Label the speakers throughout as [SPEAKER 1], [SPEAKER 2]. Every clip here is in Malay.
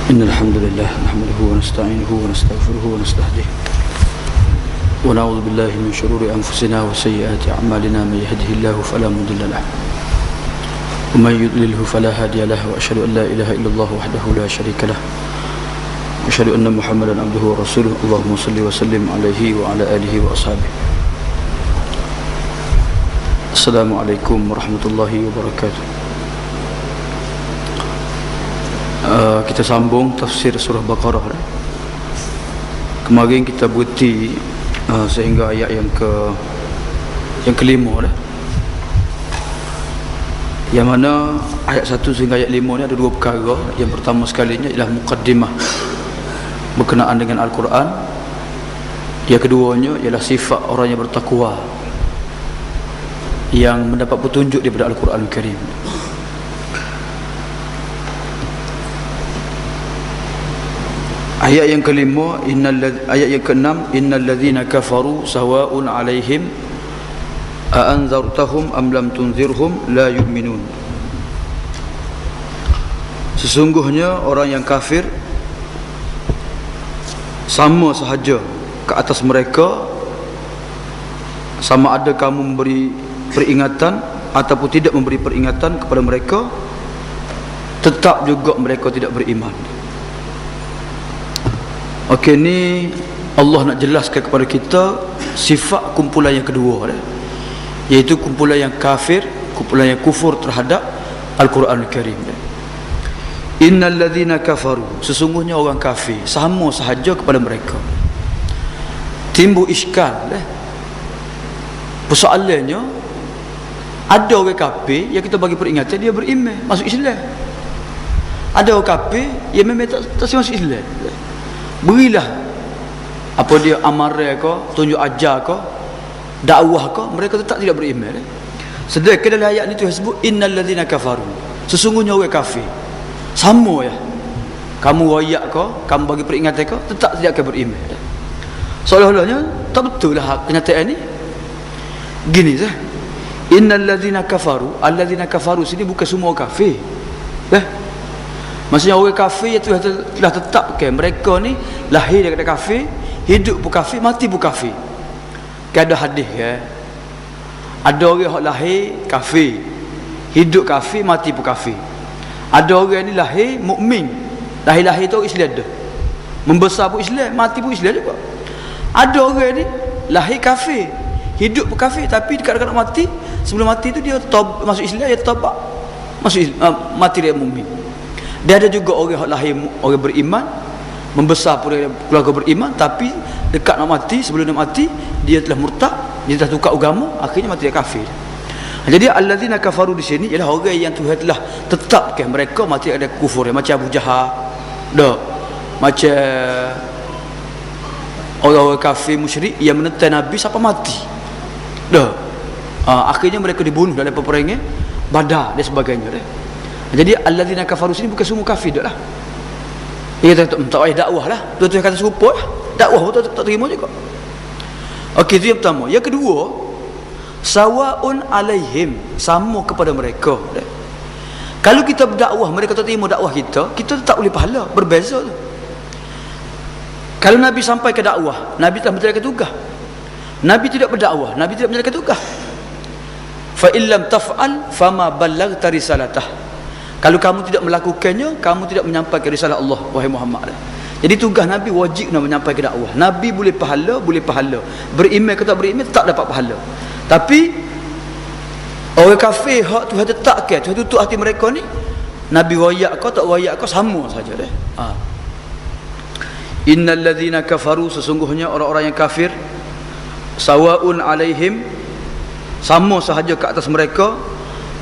[SPEAKER 1] إن الحمد لله نحمده ونستعينه ونستغفره ونستهديه ونعوذ بالله من شرور أنفسنا وسيئات أعمالنا. من يهده الله فلا مضل له ومن يضلله فلا هادي له وأشهد أن لا إله إلا الله وحده لا شريك له وأشهد أن محمدا عبده ورسوله. اللهم صل وسلم عليه وعلى آله وأصحابه. السلام عليكم ورحمة الله وبركاته. Kita sambung tafsir surah Baqarah. Kemarin kita berhenti sehingga ayat yang kelima dah. Yang mana ayat 1 sehingga ayat 5 ni ada dua perkara. Yang pertama sekalinya ialah muqaddimah berkenaan dengan Al-Quran. Yang keduanya ialah sifat orang yang bertakwa yang mendapat petunjuk daripada Al-Quran Al-Karim. Ayat yang kelima, ayat yang keenam, innal ladzina kafaru sawa'un 'alaihim a anzartahum am lam tunzirhum la yu'minun. Sesungguhnya orang yang kafir sama sahaja ke atas mereka, sama ada kamu memberi peringatan ataupun tidak memberi peringatan kepada mereka, tetap juga mereka tidak beriman. Okey, ni Allah nak jelaskan kepada kita sifat kumpulan yang kedua, iaitu kumpulan yang kafir, kumpulan yang kufur terhadap Al-Quran Al-Karim. Innal ladzina kafaru, sesungguhnya orang kafir sama sahaja kepada mereka. Timbul iskal, persoalannya ada orang kafir yang kita bagi peringatan dia beriman masuk Islam. Ada orang kafir yang memang tak masuk Islam. Berilah apa dia amaran ke, tunjuk ajar ke, dakwah ke, mereka tetap tidak beriman. Sedangkan dalam ayat ni tu sebut innal ladzina kafaru, sesungguhnya orang kafir sama ya. Kamu royak ke, kamu bagi peringatan ke, tetap tidak akan beriman. Seolah-olahnya tak betul lah kenyataan ni. Gini sah. Innal ladzina kafaru, alladzina kafaru sini bukan semua kafir. Maksudnya orang kafir itu telah tetapkan mereka ni lahir daripada kafir, hidup pun kafir, mati pun kafir. Ada hadis ya. Ada orang yang lahir kafir, hidup kafir, mati pun kafir. Ada orang ni lahir mukmin, lahir-lahir tu Islam dah. Membesar pun Islam, mati pun Islam juga. Ada orang ni lahir kafir, hidup pun kafir, tapi dekat-dekat mati, sebelum mati tu dia masuk Islam, dia taubat, masuk Islam, mati dia mukmin. Dia ada juga orang lahir orang beriman, membesar pun keluarga beriman, tapi dekat nak mati, sebelum nak mati dia telah murtad, dia telah tukar agama, akhirnya mati dia kafir. Jadi alladzina kafaru di sini ialah orang yang Tuhan telah tetapkan mereka mati ada kufur, macam Abu Jahal, dak, macam orang-orang kafir musyrik yang menentang Nabi sampai mati, dak. Akhirnya mereka dibunuh dalam peperangan Badar dan sebagainya dah. Jadi alladzina kafaru sini bukan semua kafir dah lah. Dia kata tak payah dakwah lah. Tuan-tuan kata serupa lah. Dakwah pun tak terima juga. Okey, itu yang pertama. Yang kedua, sawaun alaihim, sama kepada mereka. Kalau kita berdakwah mereka tak terima dakwah kita, kita tak boleh pahala, berbeza tu. Kalau Nabi sampai ke dakwah, Nabi telah menjalankan tugas. Nabi tidak berdakwah, Nabi tidak menjalankan tugas. Fa illam taf'al fama ballaghta risalatah. Kalau kamu tidak melakukannya, kamu tidak menyampaikan risalah Allah, wahai Muhammad. Jadi tugas Nabi wajib nak menyampaikan dakwah. Nabi boleh pahala, beriman ke tak beriman tak dapat pahala. Tapi orang kafir hak Tuhan tetapkan, Tuhan tutup hati mereka ni, Nabi royak kau tak royak kau sama saja dah. Innal ladzina kafaru, sesungguhnya orang-orang yang kafir, sawaun alaihim, sama sahaja ke atas mereka,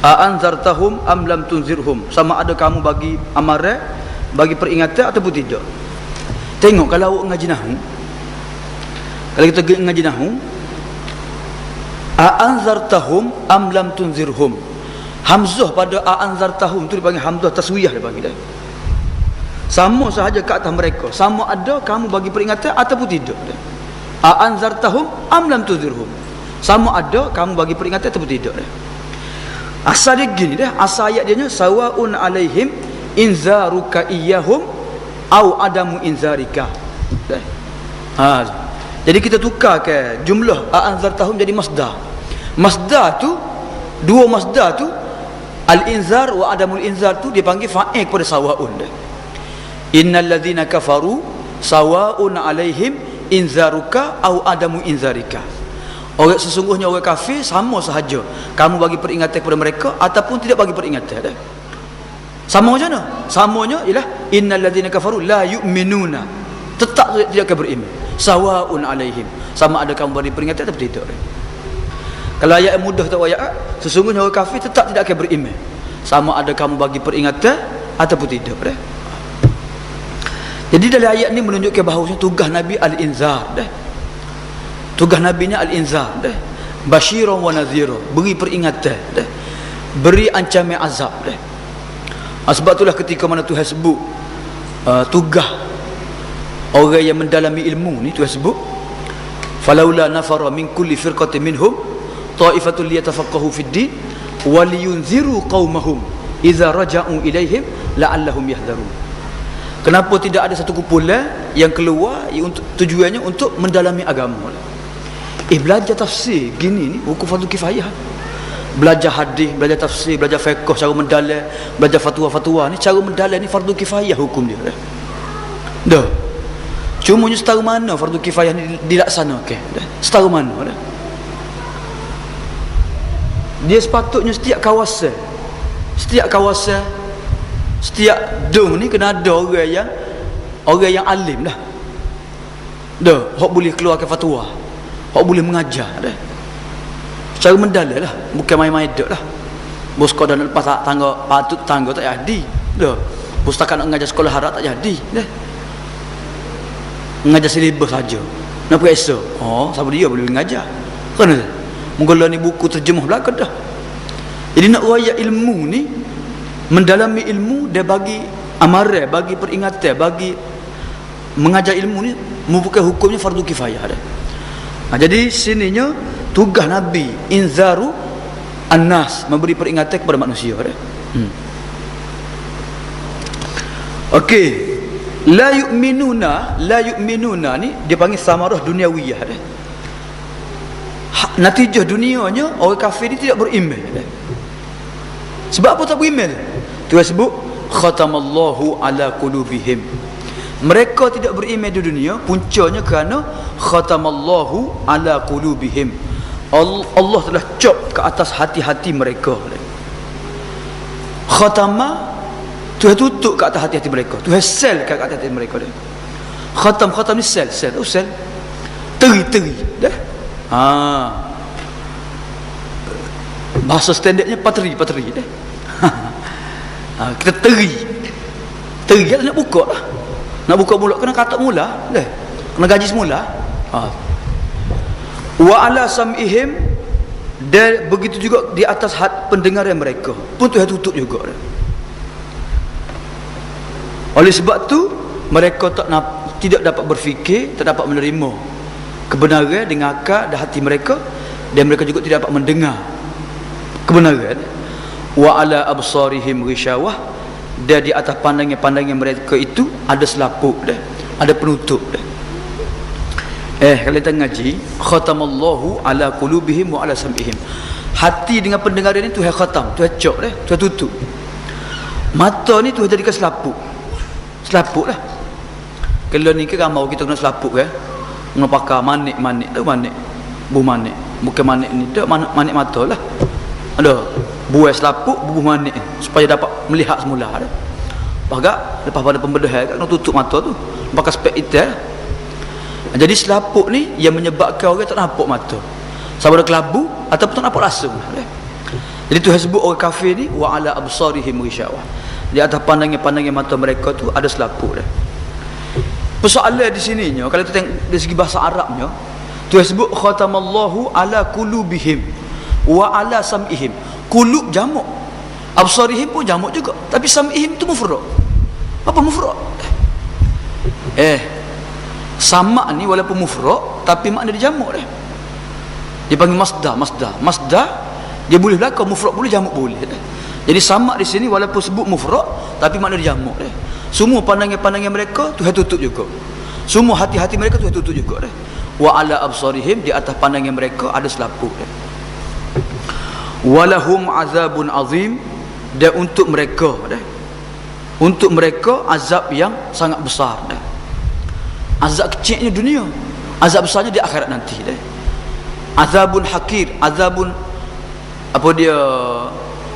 [SPEAKER 1] anzartahum am lam tunzirhum, sama ada kamu bagi amaran, bagi peringatan ataupun tidak. Tengok kalau awak ngaji nahwu, kalau kita ngaji nahwu, anzartahum am lam tunzirhum, hamzah pada anzartahum tu dipanggil hamzah taswiyah, dia panggil dah. Sama sahaja ke atas mereka, sama ada kamu bagi peringatan ataupun tidak. Anzartahum am lam tunzirhum, sama ada kamu bagi peringatan ataupun tidak dah. Asal dia gini dah, asal ayat dia nya sawaun alaihim inzaruka iyyahum au adamu inzarika. Jadi kita tukar ke jumlah anzartahum jadi masdar. Masdar tu, dua masdar tu, al-inzar wa adamul inzar tu dipanggil fa'il kepada sawaun. Innal ladzina kafaru sawaun alaihim inzaruka au adamu inzarika. Orang sesungguhnya orang kafir sama sahaja kamu bagi peringatan kepada mereka ataupun tidak bagi peringatan. Sama macam mana? Samanya ialah innal ladzina kafaru la yu'minuna, tetap tidak akan beriman. Sawaun alaihim, sama ada kamu beri peringatan atau tidak. Kalau ayat mudah tak ayat, sesungguhnya orang kafir tetap tidak akan beriman, sama ada kamu bagi peringatan ataupun tidak. Jadi dalam ayat ni menunjukkan bahawa tugas Nabi al-inzar. Tugas Nabi ni al-inzar. Basyiran wa nadhira, beri peringatan, beri ancaman azab. Sebab itulah ketika mana Tuhan sebut tugas orang yang mendalami ilmu ni, Tuhan sebut falaula nafara min kulli firqatin minhum ta'ifatul liyatafaqahu fid din wa liyunziru qaumahum idza raja'u ilaihim la'allahum yahdharun. Kenapa tidak ada satu kumpulan yang keluar untuk tujuannya untuk mendalami agama? Belajar tafsir gini ni hukum fardu kifayah. Belajar hadis, belajar tafsir, belajar fiqh, cara mendalam, belajar fatwa-fatwa ni, cara mendalam ni fardu kifayah hukum dia. Dah. Cumanya setara mana fardu kifayah ni dilaksanakan? Setara mana dah? Dia sepatutnya setiap kawasan, setiap dong ni kena ada orang yang alim dah. Hok boleh keluarkan fatwa, hok boleh mengajar dah. Secara mendalam lah, bukan main-main dak lah. Bos kau dah lepas tangga patut tangga tak jadi. Bos takkan nak mengajar sekolah harap tak jadi dah. Mengajar silibus saja. Nak periksa. Siapa dia boleh mengajar? Kan? Menggolah ni buku terjemah belaka dah. Jadi nak royak ilmu ni, mendalami ilmu, dia bagi amaran, bagi peringatan, bagi mengajar ilmu ni merupakan hukumnya fardu kifayah dah. Jadi sininya tugas Nabi inzaru an-nas, memberi peringatan kepada manusia dah. Okey. La yu'minuna ni dia panggil samarah duniawiyah dah. Natijah dunianya orang kafir ni tidak beriman dah. Sebab apa tak beriman? Tuhan sebut khatamallahu ala qulubihim. Mereka tidak beriman di dunia puncanya kerana khatamallahu ala qulubihim. Allah telah cop ke atas hati-hati mereka. Khatama, Tuhan tutup ke atas hati-hati mereka. Tuhan sel ke atas hati mereka dah. Khatam ni sel. Teri dah. Bahasa standardnya pateri dah. Kita teri kita nak buka lah. Nak buka mulut kena katak mula dah. Kena gaji semula. Wa ala sam'ihim, dan begitu juga di atas pendengaran mereka pun Tuhan tutup juga dah. Oleh sebab tu mereka tidak dapat berfikir, tak dapat menerima kebenaran dengan akal dan hati mereka, dan mereka juga tidak dapat mendengar kebenaran. Wa ala absarihim ghishawah, dan di atas pandangan mereka itu ada selaput dah, ada penutup dah. Kalau kita ngaji khatamallahu ala qulubihim wa ala sam'ihim, hati dengan pendengaran ni Tuhan khatam, Tuhan cop dah, Tuhan tutup. Mata ni Tuhan jadikan selaput lah. Kalau ni ke gambar kita kena selaput kan, kena pakai manik tu, manik bukan manik ni tak, manik mata lah. Ada buah selaput, bubuh manik supaya dapat melihat semula dah. Lepas pada pembedahan kena tutup mata tu pakai spek hitam. Jadi selaput ni yang menyebabkan orang tak nampak mata, sama ada kelabu ataupun tak nampak rasa. Jadi Tuhan sebut orang kafir ni wa ala absarihim ghishawah, di atas pandangan mata mereka tu ada selaput dah. Persoalan di sininya kalau kita tengok dari segi bahasa Arabnya, Tuhan sebut khatamallahu ala qulubihim wa ala sam'ihim. Qulub jamak, absarihim pun jamak juga, tapi sam'ihim tu mufrad. Apa mufrad? Sama ni walaupun mufrad tapi makna dia jamak dah. Dia panggil masdar dia boleh belaka, mufrad boleh, jamak boleh dah. Jadi sama di sini walaupun sebut mufrad tapi makna dia jamak dah. Semua pandangan-pandangan mereka Tuhan tutup juga. Semua hati-hati mereka Tuhan tutup juga dah. Wa ala absarihim, di atas pandangan mereka ada selaput dah. Walahum azabun azim, dan untuk mereka dah, untuk mereka azab yang sangat besar dah. Azab kecilnya dunia, azab besarnya di akhirat nanti dah. Azabun hakir, azabun apa dia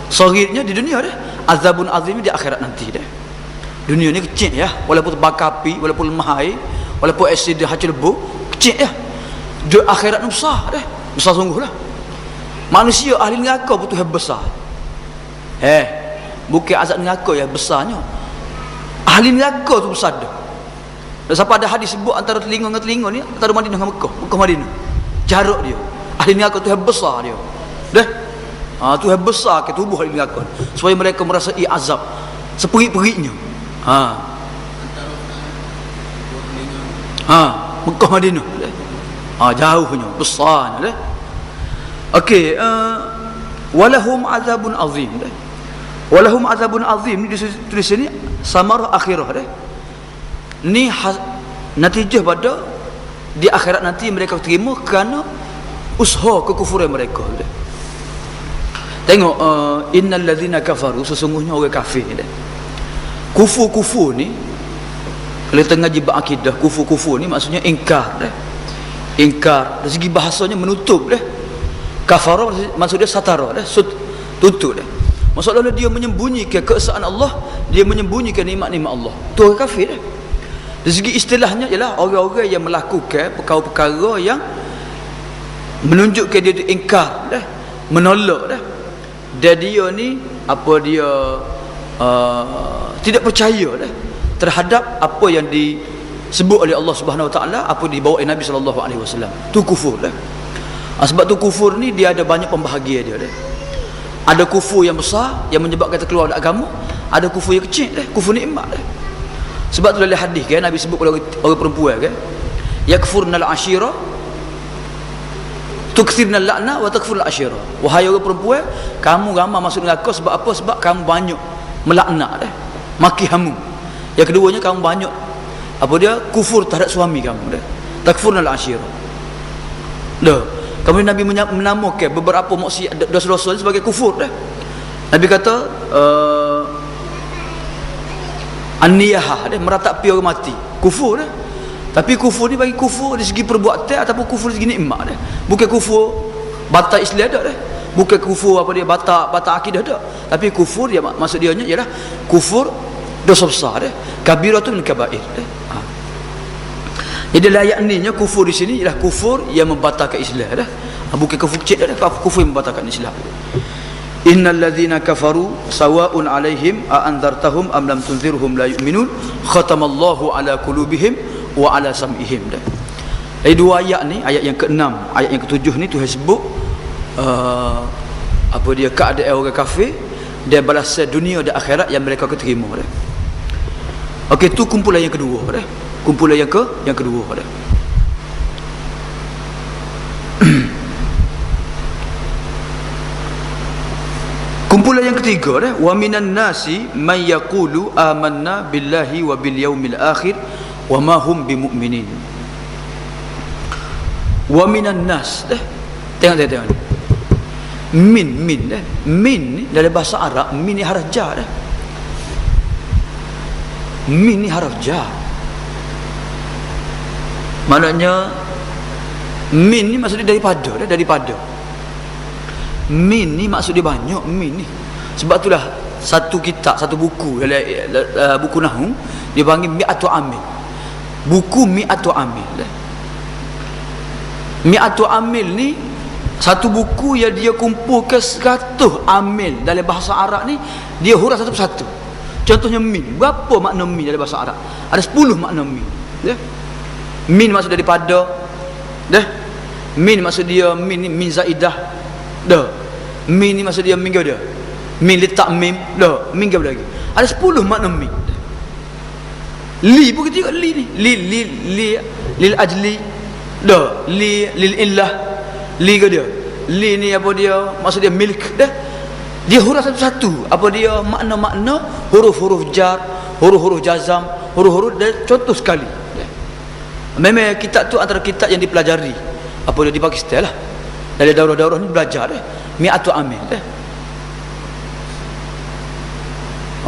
[SPEAKER 1] saghirnya di dunia dah, azabun azim di akhirat nanti dah. Dunia ni kecil ya, walaupun terbakar api, walaupun lemah air, walaupun asid hacur lebu, kecil ya. Di akhirat ni besar dah, besar sungguh lah. Manusia ahli neraka pun Tuhan besar. Bukan azab neraka yang besarnya, ahli neraka tu besar dah. Dan siapa ada hadis sebut antara telinga dengan telinga ni, antara Madinah dengan Mekah, Mekah Madinah, jarak dia. Ahli neraka Tuhan besar dia dah. Tuhan besar ke tubuh ahli neraka supaya mereka merasai azab seperit-peritnya. Mekah Madinah jauhnya, besarnya dah. Okey, walahum azabun azim dah. Walahum azabun azim ni ditulis sini samarah akhirah dah. Ni natijah pada di akhirat nanti mereka terima kerana usaha kekufuran mereka dah. Tengok, innal ladzina kafaru, sesungguhnya orang kafir dah. Kufur ni kalau tengah jibak akidah, kufur ni maksudnya ingkar dah. Ingkar dari segi bahasanya menutup dah. Kafara maksudnya satara dah, tutup dah. Maksudnya dia menyembunyikan keesaan Allah, dia menyembunyikan nikmat-nikmat Allah. Tu orang kafir dah. Dari segi istilahnya ialah orang-orang yang melakukan perkara-perkara yang menunjukkan dia ingkar dah, menolak dah. Dan dia ni apa dia tidak percaya dah terhadap apa yang disebut oleh Allah Subhanahu Wa Taala, apa dibawa oleh Nabi sallallahu alaihi wasallam. Tu kufur dah. Sebab tu kufur ni dia ada banyak pembahagian dia dah. Ada kufur yang besar yang menyebabkan kita keluar dari agama, ada kufur yang kecil dah, kufur nikmat dah. Sebab tu dalam hadis kan Nabi sebut pada orang perempuan kan, yakfurnal ashira tukthirnal la'na wa takfurul ashira. Wahai orang perempuan, kamu ramai masuk neraka sebab apa? Sebab kamu banyak melaknat dah, maki hamu. Yang keduanya, kamu banyak apa dia, kufur terhadap suami kamu dah, takfurnal ashira dah. Kemudian Nabi menamakan beberapa maksiat, dosa-dosa sebagai kufur dah. Nabi kata an-niyahah dah, meratapi orang mati, kufur dah. Tapi kufur ni bagi kufur dari segi perbuatan ataupun kufur dari segi nikmat dah. Bukan kufur batal Islam dah. Bukan kufur apa dia batal akidah dah. Tapi kufur dia maksud dia ialah kufur dosa besar dah. Kabiratun min kabair dah. Jadi layak ninya kufur di sini ialah kufur yang membatalkan Islam dah. Bukan kufur kecil dah, kufur yang membatalkan Islam. Innal ladzina kafaru sawa'un 'alaihim a anzartahum am lam tunzirhum la yu'minun khatamallahu 'ala qulubihim wa 'ala sam'ihim dah. Dari dua ayat ni, ayat yang ke-6, ayat yang ke-7 ni Tuhan sebut apa dia keadaan orang kafir dan balasan dunia dan akhirat yang mereka keterima dah. Okey, tu kumpulan yang kedua dah. Kumpulan yang kedua dah. Kumpulan yang ketiga dah, wa minan nasi may yaqulu amanna billahi wa bil yaumil akhir wa ma hum bimumin. Wa minan nas dah. Tengok. Min dah. Min ni dalam bahasa Arab, min ni haraf jar dah. Min ni haraf jar. Maknanya min ni maksud dia daripada dah, daripada. Min ni maksud dia banyak, min ni. Sebab itulah satu kitab, satu buku dalam buku nahwu dia panggil mi'atu amil. Buku mi'atu amil. Mi'atu amil ni satu buku yang dia kumpulkan 100 amil dalam bahasa Arab ni, dia huruf satu persatu. Contohnya min. Berapa makna min dalam bahasa Arab? Ada 10 makna min. Ya. Min maksud daripada dah. Min maksud dia min zaidah dah. Min ni maksud dia min ke dia? Min li ta'mim dah. Min ke lagi? Ada 10 makna min. Li pun kita tengok li ni. Lil ajli dah. Lil illah. Li ke dia? Li ni apa dia? Maksud dia milk dah. Dia huruf satu-satu. Apa dia makna-makna huruf-huruf jar, huruf-huruf jazam, huruf-huruf dia contoh sekali. Memang kitab tu antara kitab yang dipelajari apa dia di Pakistan lah. Dari daurah-daurah ni belajar dah. Mi'atu amin dah.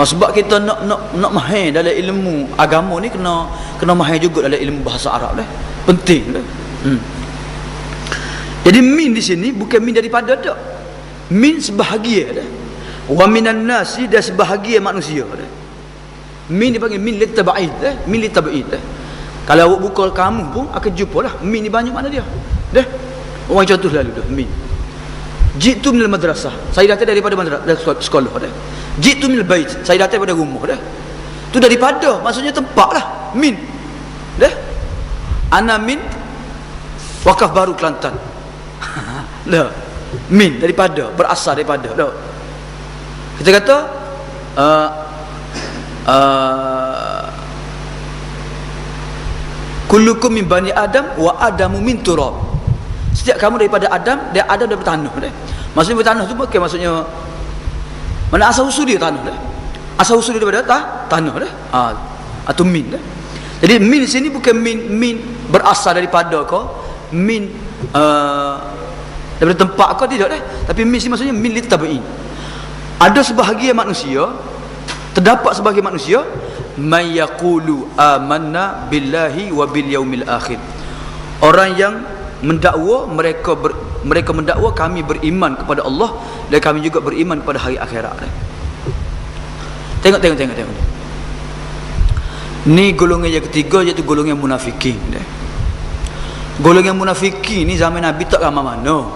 [SPEAKER 1] Sebab kita nak mahir dalam ilmu agama ni kena mahir juga dalam ilmu bahasa Arab dah. Penting dah. Jadi min di sini bukan min daripada dak. Min sebahagia dah. Wa minan nasi, dia sebahagia manusia dah. Min dipanggil min litab'id dah. Min litab'id dah. Kalau awak buka kamu pun akan jumpalah min ni banyak makna dia. Dah. Orang contoh lalu dah min. Jitu minal madrasah. Saya datang daripada madrasah sekolah dah. Jitu minal bait. Saya datang daripada rumah dah. Tu daripada maksudnya tempat lah. Min. Dah. Ana min Wakaf Baru Kelantan. Dah. Min daripada, berasal daripada. Dah. Kita kata kullukum min bani Adam wa Adamu min turab. Setiap kamu daripada Adam, dia Adam daripada tanah dah. Maksudnya tanah tu bukan maksudnya mana asal usul dia tanah dah. Asal usul dia daripada tanah dah. Atau min dah. Jadi min sini bukan min berasal daripada kau, min daripada tempat kau tidak dah. Tapi min sini maksudnya min litabi'in. Ada sebahagian manusia, terdapat sebahagian manusia may yaqulu amanna billahi wa bil yaumil akhir. Orang yang mendakwa, mereka mendakwa kami beriman kepada Allah dan kami juga beriman kepada hari akhirat. Tengok. Ni golongan yang ketiga, iaitu golongan munafikin. Golongan munafikin ni zaman Nabi tak ramai mana.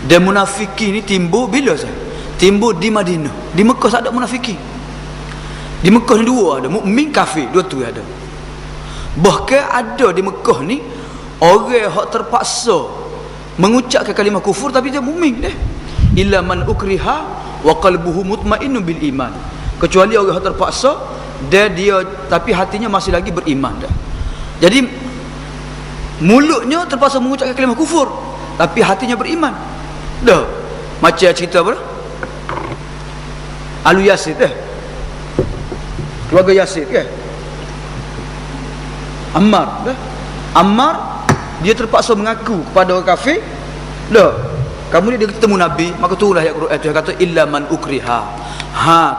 [SPEAKER 1] Dan munafikin ni timbul bila sah? Timbul di Madinah. Di Mekah tak ada munafikin. Di Mekah ni dua ada, mukmin kafir, dua tu ada. Bahkan ada di Mekah ni orang yang terpaksa mengucapkan kalimah kufur tapi dia mukmin deh. Illa man ukriha wa qalbuhu mutmainnun bil iman. Kecuali orang yang terpaksa dia tapi hatinya masih lagi beriman dah. Jadi mulutnya terpaksa mengucapkan kalimah kufur tapi hatinya beriman. Dah. Macam cerita apa? Alu Yasid dah. Keluarga Yasid kan? Ammar dah. Ammar dia terpaksa mengaku kepada orang kafir. Dah. Kamu ni dia ketemu Nabi, maka turunlah ayat Quran Tuhan kata illa man ukriha.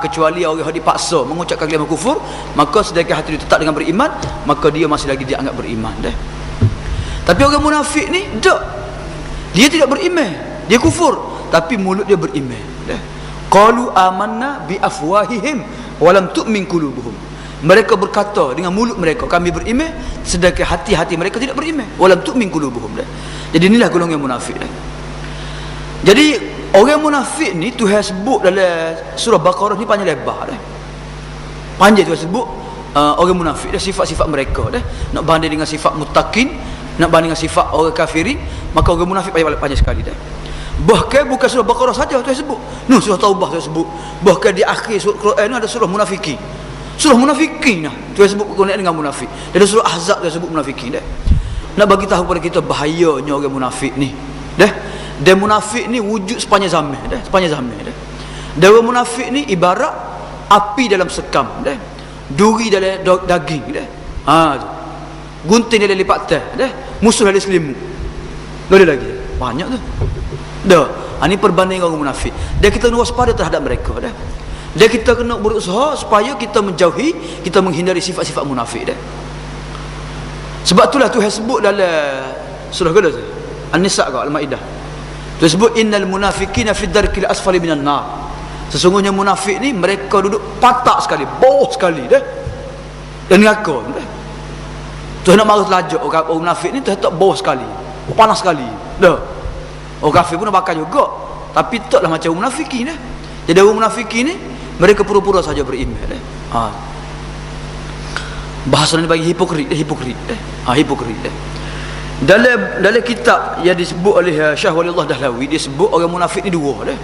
[SPEAKER 1] Kecuali orang yang dipaksa mengucapkan kalimah kufur, maka sedangkan hati dia tetap dengan beriman, maka dia masih lagi dianggap beriman dah. Tapi orang munafik ni tak. Dia tidak beriman, dia kufur, tapi mulut dia beriman dah. Qalu amanna bi afwahihim wa lam tu'min qulubuhum. Mereka berkata dengan mulut mereka kami beriman, sedangkan hati-hati mereka tidak beriman. Wa lam tu'min qulubuhum dah. Jadi inilah golongan munafik dah. Jadi orang munafik ni Tuhan sebut dalam surah Baqarah ni panjang lebar dah. Panjang Tuhan sebut orang munafik dah, sifat-sifat mereka dah. Nak banding dengan sifat muttaqin, nak banding dengan sifat orang kafirin, maka orang munafik panjang sekali dah. Bahkan bukan surah Baqarah saja Tuhan sebut. Surah Taubah Tuhan sebut. Bahkan di akhir surah Quran ni ada surah munafikin. Surah munafikin lah Tuhan sebut berkenaan dengan munafik. Dan surah Ahzab Tuhan sebut munafikin dah. Nak bagi tahu kepada kita bahayanya orang munafik ni dah. Dan munafik ni wujud sepanjang zaman dah, sepanjang zaman dah. Dan orang munafik ni ibarat api dalam sekam dah. Duri dalam daging dah. Tu. Gunting dalam lipat teh dah. Musuh dalam selimut. Boleh lagi. Banyak tu. Dah. Ini perbandingan orang munafik. Dan kita kena waspada terhadap mereka dah. Dan kita kena berusaha supaya kita menjauhi, kita menghindari sifat-sifat munafik dah. Sebab itulah Tuhan sebut dalam surah kedua tu. An-Nisa ke Al-Maidah. Disebut innal munafiqina fi darkil asfali minan nar. Sesungguhnya munafik ni mereka duduk patak sekali, bawah sekali dah. Dan neraka dah. Tuhan nak marah telajak orang munafik ni tak bawah sekali, panas sekali dah. Orang kafir pun nak bakar juga, tapi taklah macam munafikin dah. Jadi orang munafikin ni mereka pura-pura saja beriman dah. Bahasa ni bagi hipokrit dah. Hipokrit dah. Dalam kitab yang disebut oleh Syekh Waliullah Dahlawi, dia sebut orang munafik ni dua dah.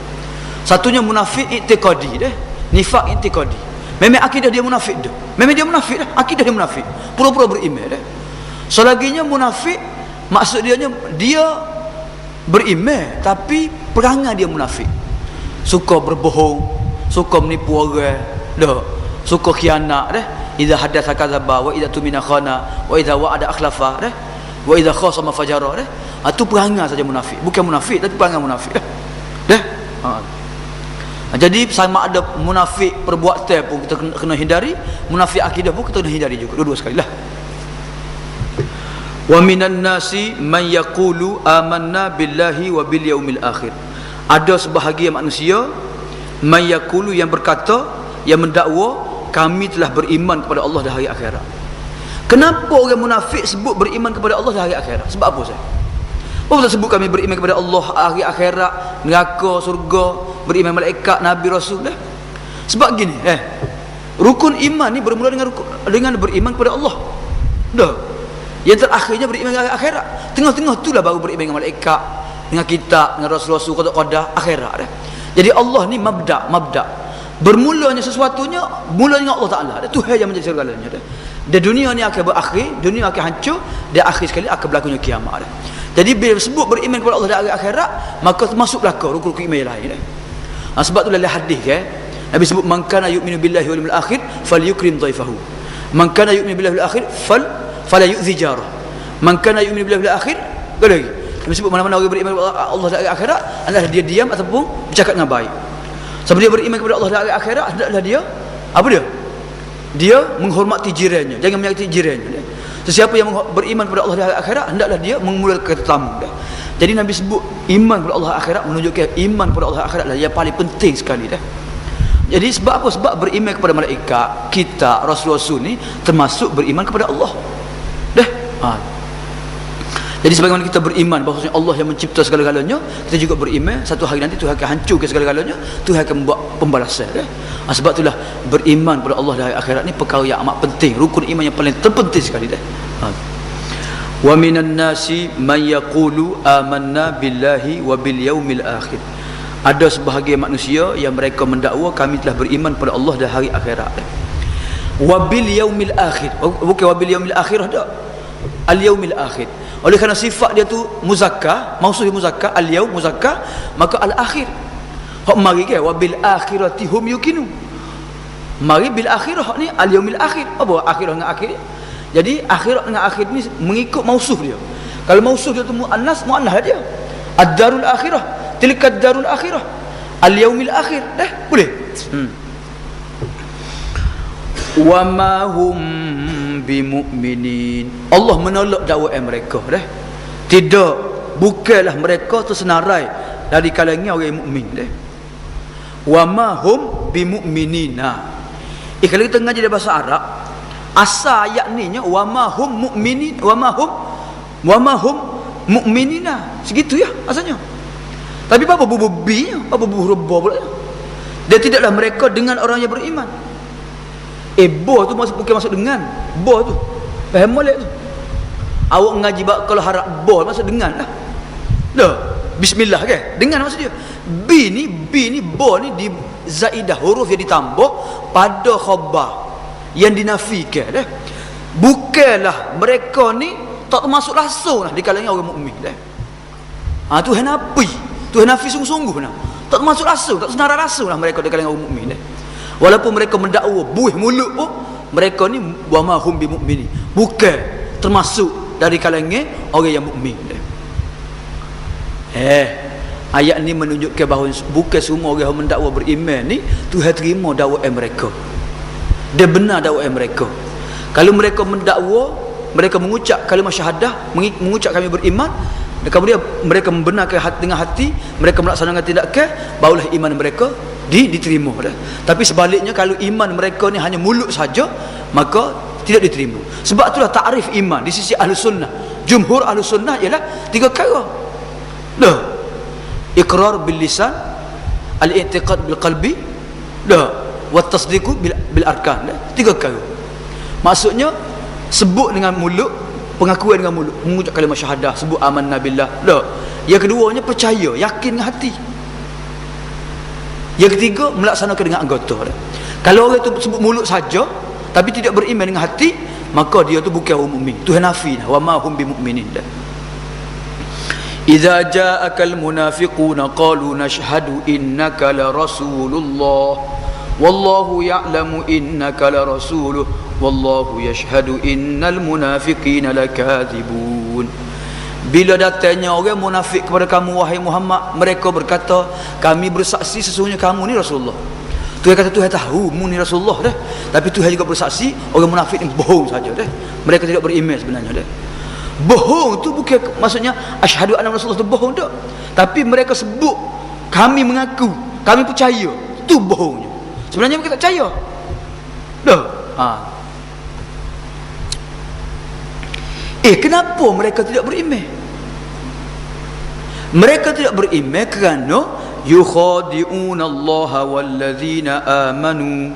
[SPEAKER 1] Satunya munafik i'tiqadi dah, nifak i'tiqadi. Memang akidah dia munafik dah. Memang dia munafik dah, akidah dia munafik. Pura-pura beriman dah. Selaginya munafik maksud dia beriman tapi perangai dia munafik. Suka berbohong, suka menipu orang, dah. suka khianat dah, idza hadatsa kadzaba wa idza tumina khana wa idza wa'ada akhlafa dah, wa idza khasama fajara dah. Itu perangai saja munafik, bukan munafik tapi perangai munafik dah. Jadi sama ada munafik perbuatan pun kita kena hindari, munafik akidah pun kita kena hindari juga, dua-dua sekali lah. Wa minan nasi man yaqulu amanna billahi wa bil yaumil akhir. Ada sebahagian manusia man yaqulu yang berkata, yang mendakwa kami telah beriman kepada Allah dan hari akhirat. Kenapa orang munafik sebut beriman kepada Allah dan hari akhirat? Sebab apa saya? Apa tak sebut kami beriman kepada Allah, hari akhirat, neraka, surga, beriman malaikat, nabi, rasul dah? Sebab gini, rukun iman ni bermula dengan beriman kepada Allah. Dah. Yang terakhirnya beriman dengan akhirat. Tengah-tengah itulah baru beriman dengan malaikat, dengan kitab, dengan rasul-rasul, qada-qada, akhirat dah. Jadi Allah ni mabda'. Bermulanya sesuatunya mula dengan Allah Taala. Tuhan yang menjadi segalanya dah. Dan dunia ni akan berakhir, dunia akan hancur, dan akhir sekali akan berlakunya kiamat dah. Jadi bila sebut beriman kepada Allah dan akhirat, maka termasuk belaka rukun-rukun iman yang lain dah. Sebab tu dalam hadis Nabi sebut man kana yu'minu billahi wal yawmil akhir falyukrim dhaifahu. Man kana yu'minu billahi wal akhir fala yu'dhi jarah. Man kana yu'minu billahi wal akhir, apa lagi? Nabi sebut mana-mana orang beriman kepada Allah dan akhirat, hendaklah dia diam ataupun bercakap dengan baik. Sebab dia beriman kepada Allah dan akhirat, hendaklah dia apa dia? Dia menghormati jirannya, jangan menyakiti jirannya. Sesiapa yang beriman kepada Allah dan akhirat, hendaklah dia memulakan tetamu. Jadi Nabi sebut iman kepada Allah akhirat menunjukkan iman kepada Allah akhirat lah yang paling penting sekali dah. Jadi sebab apa? Sebab beriman kepada malaikat, kitab, rasul-rasul ni termasuk beriman kepada Allah. Dah. Jadi sebagaimana kita beriman bahawasanya Allah yang mencipta segala-galanya, kita juga beriman satu hari nanti Tuhan akan hancurkan segala-galanya, Tuhan akan membuat pembalasan dah. Sebab itulah beriman kepada Allah dan akhirat ni perkara yang amat penting, rukun iman yang paling terpenting sekali dah. Wa minan nasi man yaqulu amanna billahi wa bil yaumil akhir. Ada sebahagian manusia yang mereka mendakwa kami telah beriman kepada Allah dan hari akhirat. Wa bil yaumil akhir, bukan wa bil yaumil akhir dah. Al yaumil akhir. Oleh kerana sifat dia tu muzakkar, maksud muzakkar, al yaum muzakkar, maka al akhir. Hak mari ke wa bil akhirati hum yuqinu. Mari bil akhirah ni al yaumil akhir. Apa akhirah dengan akhir? Jadi akhirat dengan akhir ni mengikut mausuf dia. Kalau mausuf dia tu muannas dia. Ad-darul akhirah, tilka ad-darul akhirah, al-yaumil akhir. Boleh? Wa ma hum bimu'minin. Allah menolak dakwaan mereka dah. Tidak, bukanlah mereka tu senarai dari kalangan orang mukmin dah. Wa ma hum bimu'minina. Kalau kita ngaji dalam bahasa Arab, asal ayat ni nya wa ma hum mu'minin, wa ma hum mu'minina. Segitu ya asalnya. Tapi apa bubu bi nya? Apa bubu reba pula? Dia tidaklah mereka dengan orang yang beriman. Bo tu bukan masuk dengan. Bo tu. Faham molek tu. Awak ngaji kalau harap bo masuk dengan lah. Dah. Bismillah kan? Dengan maksud dia. B ni bo ni di zaidah, huruf yang ditambah pada khabar yang dinafikan dah. Bukanlah mereka ni tak termasuk langsung lah di kalangan orang mukmin dah. Tuhan nafi. Tuhan nafi sungguh-sungguh nah. Tak termasuk langsung, tak senarai langsung lah mereka di kalangan orang mukmin dah. Walaupun mereka mendakwa buih mulut pun, mereka ni wa ma hum bimu'minin, bukan termasuk dari kalangan orang yang mukmin dah. Ayat ni menunjukkan bahawa bukan semua orang yang mendakwa beriman ni Tuhan terima dakwaan mereka. Dia benar dakwaan mereka. Kalau mereka mendakwa, mereka mengucap kalimah syahadah, mengucap kami beriman, dan kemudian mereka membenarkan dengan hati, mereka melaksanakan tindakan, barulah iman mereka diterima dah. Tapi sebaliknya kalau iman mereka ni hanya mulut saja, maka tidak diterima. Sebab itulah takrif iman di sisi ahli sunnah, jumhur ahli sunnah ialah tiga perkara. Dah. Iqrar bil lisan, al-i'tiqad bil qalbi, dah, wa tasdiqu bil arkan. Dah. Tiga perkara. Maksudnya sebut dengan mulut, pengakuan dengan mulut, mengucap kalimah syahadah, sebut amanna billah. Dah. Yang keduanya percaya, yakin dengan hati. Yang ketiga melaksanakan dengan anggota. Kalau orang itu sebut mulut saja tapi tidak beriman dengan hati, maka dia tu bukan orang mukmin. Tuhan nafi wa ma hum bimu'minin. Idza ja'akal munafiquna qalu nashhadu innaka la rasulullah wallahu ya'lamu innaka la rasuluh wallahu yashhadu innal munafiqina lakadzibun. Bila datangnya orang munafik kepada kamu wahai Muhammad, mereka berkata, kami bersaksi sesungguhnya kamu ni Rasulullah. Tuhan kata Tuhan tahu mu ni Rasulullah dah. Tapi Tuhan juga bersaksi orang munafik ni bohong saja dah. Mereka tidak beriman sebenarnya dah. Bohong tu bukan maksudnya asyhadu anna Rasulullah tu bohong tak. Tapi mereka sebut kami mengaku, kami percaya, tu bohongnya. Sebenarnya mereka tak percaya. Dah. Kenapa mereka tidak beriman? Mereka tidak beriman kerana yukhadi'una Allah wallazina amanu.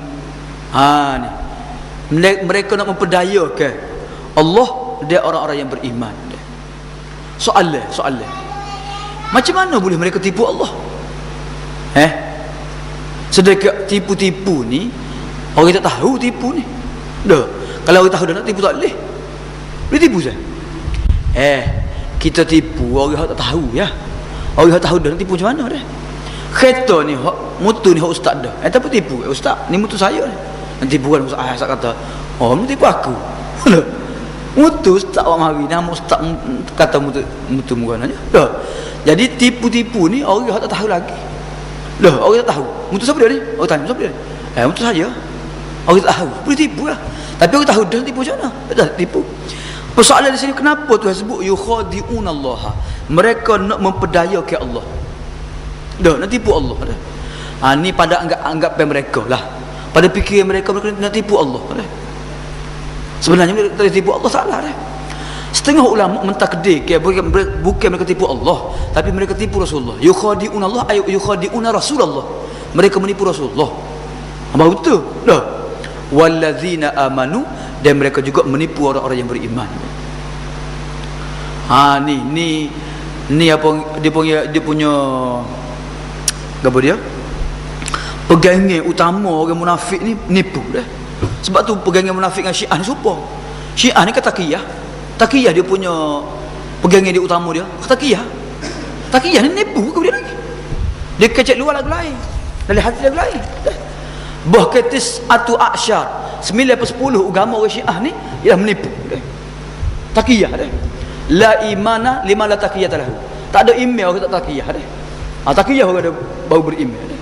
[SPEAKER 1] Mereka nak memperdayakan Allah dan orang-orang yang beriman. Soalan. Macam mana boleh mereka tipu Allah? Sedekah tipu-tipu ni, orang tak tahu tipu ni. Dah. Kalau orang tahu dah nak tipu tak boleh. Boleh tipu saya? Kita tipu orang tak tahu ya. Orang tak tahu dah nak tipu macam mana dah. Kereta ni mutu ni hak ustaz dah. Tapi tipu ustaz, ni mutu saya ni. Nanti tipuan ustaz kata, "Oh, mu tipu aku." Mutu ustaz awak mari nama ustaz kata mutu mukannya. Dah. Jadi tipu-tipu ni orang tak tahu lagi. Dah, orang tak tahu. Mutu siapa dia ni? Orang tanya siapa dia ni? Mutu saya. Orang tak tahu. Boleh tipu lah. Tapi orang tahu dah tipu macam mana? Dah tipu. Persoalan di sini kenapa Tuhan sebut yukhadi'un Allah? Mereka nak memperdayakan Allah. Dah, nak tipu Allah dah. Ni pada anggapan mereka lah. Pada fikiran mereka nak tipu Allah dah. Sebenarnya mereka tipu Allah salah dah. Setengah ulama mentakdirkan bukan mereka tipu Allah, tapi mereka tipu Rasulullah. Yukhadi'un Allah ay yukhadi'un Rasulullah. Mereka menipu Rasulullah. Apa betul? Dah. Wallazina amanu, dan mereka juga menipu orang-orang yang beriman. Ni apa dia punya apa dia? Pegangan utama orang munafik ni nipu dah. Sebab tu pegangan munafik dengan Syiah ni serupa. Syiah ni kata Taqiyah dia punya pegangan dia utama dia. Taqiyah ni nipu ke dia lagi. Dia kecek luar lagu lain. Dari hati lagu lain. Bahkan tis'atu a'syar 9/10 agama orang Syiah ni ialah menipu. Taqiyah dah. La imana lima la taqiyata lahu. Tak ada iman orang tak taqiyah dah. Taqiyah orang ada baru beriman dah.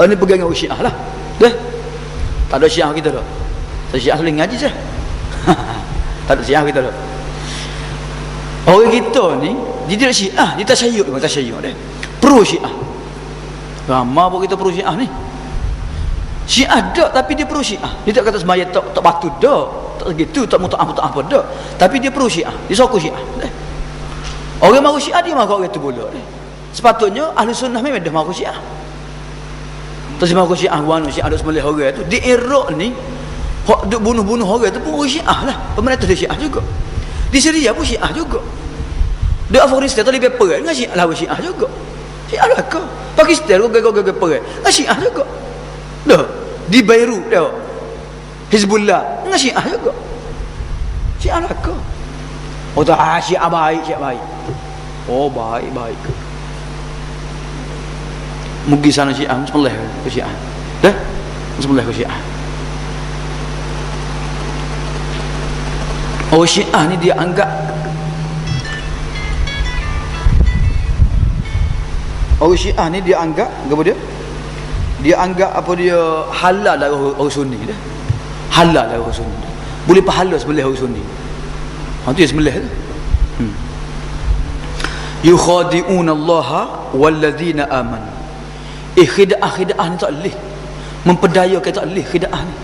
[SPEAKER 1] Ini pegangan orang Syiah lah. Dah. Tak ada Syiah kita dah. Syiah boleh ngaji je. Tak ada Syiah kita dah. Orang kita ni dia tidak Syiah, dia tasyayyu' dah. Pro Syiah. Ramai pun kita pro Syiah ni. Syiah dak tapi dia pro Syiah. Dia tak kata sembahyang tak patut dak. Tak begitu, tak mutaah apa dak. Tapi dia pro Syiah. Dia sokong Syiah. Orang mahu Syiah dia mahu orang tu pula. Sepatutnya ahli sunnah memang dah mahu Syiah. Terus mahu Syiah Syiah ada sembelih orang tu. Di Iraq ni hak duk bunuh-bunuh orang tu pun orang Syiah lah. Pemerintah dia Syiah juga. Di Syria pun Syiah juga. Di Afghanistan tadi perang dengan Syiah lawan Syiah juga. Syiah lah ke? Pakistan gagak perang dengan Syiah juga. Dah. Di Beirut dah. Hizbullah dengan Syiah juga. Syiah lah ke? Oh tak, Syiah baik. Oh baik. Mugi sana Syiah, sembelih ke Syiah. Dah? Sembelih ke Syiah. Oh Syiah ni dia anggap apa dia? Dia anggap apa dia halal lah orang Sunni dah. Halal lah orang Sunni dah. Boleh pahala sembelih orang Sunni. Tu yang sembelih tu. Yukhadi'una Allah wallazina amanu. Khida'ah ni tak boleh. Memperdayakan tak boleh khida'ah ni.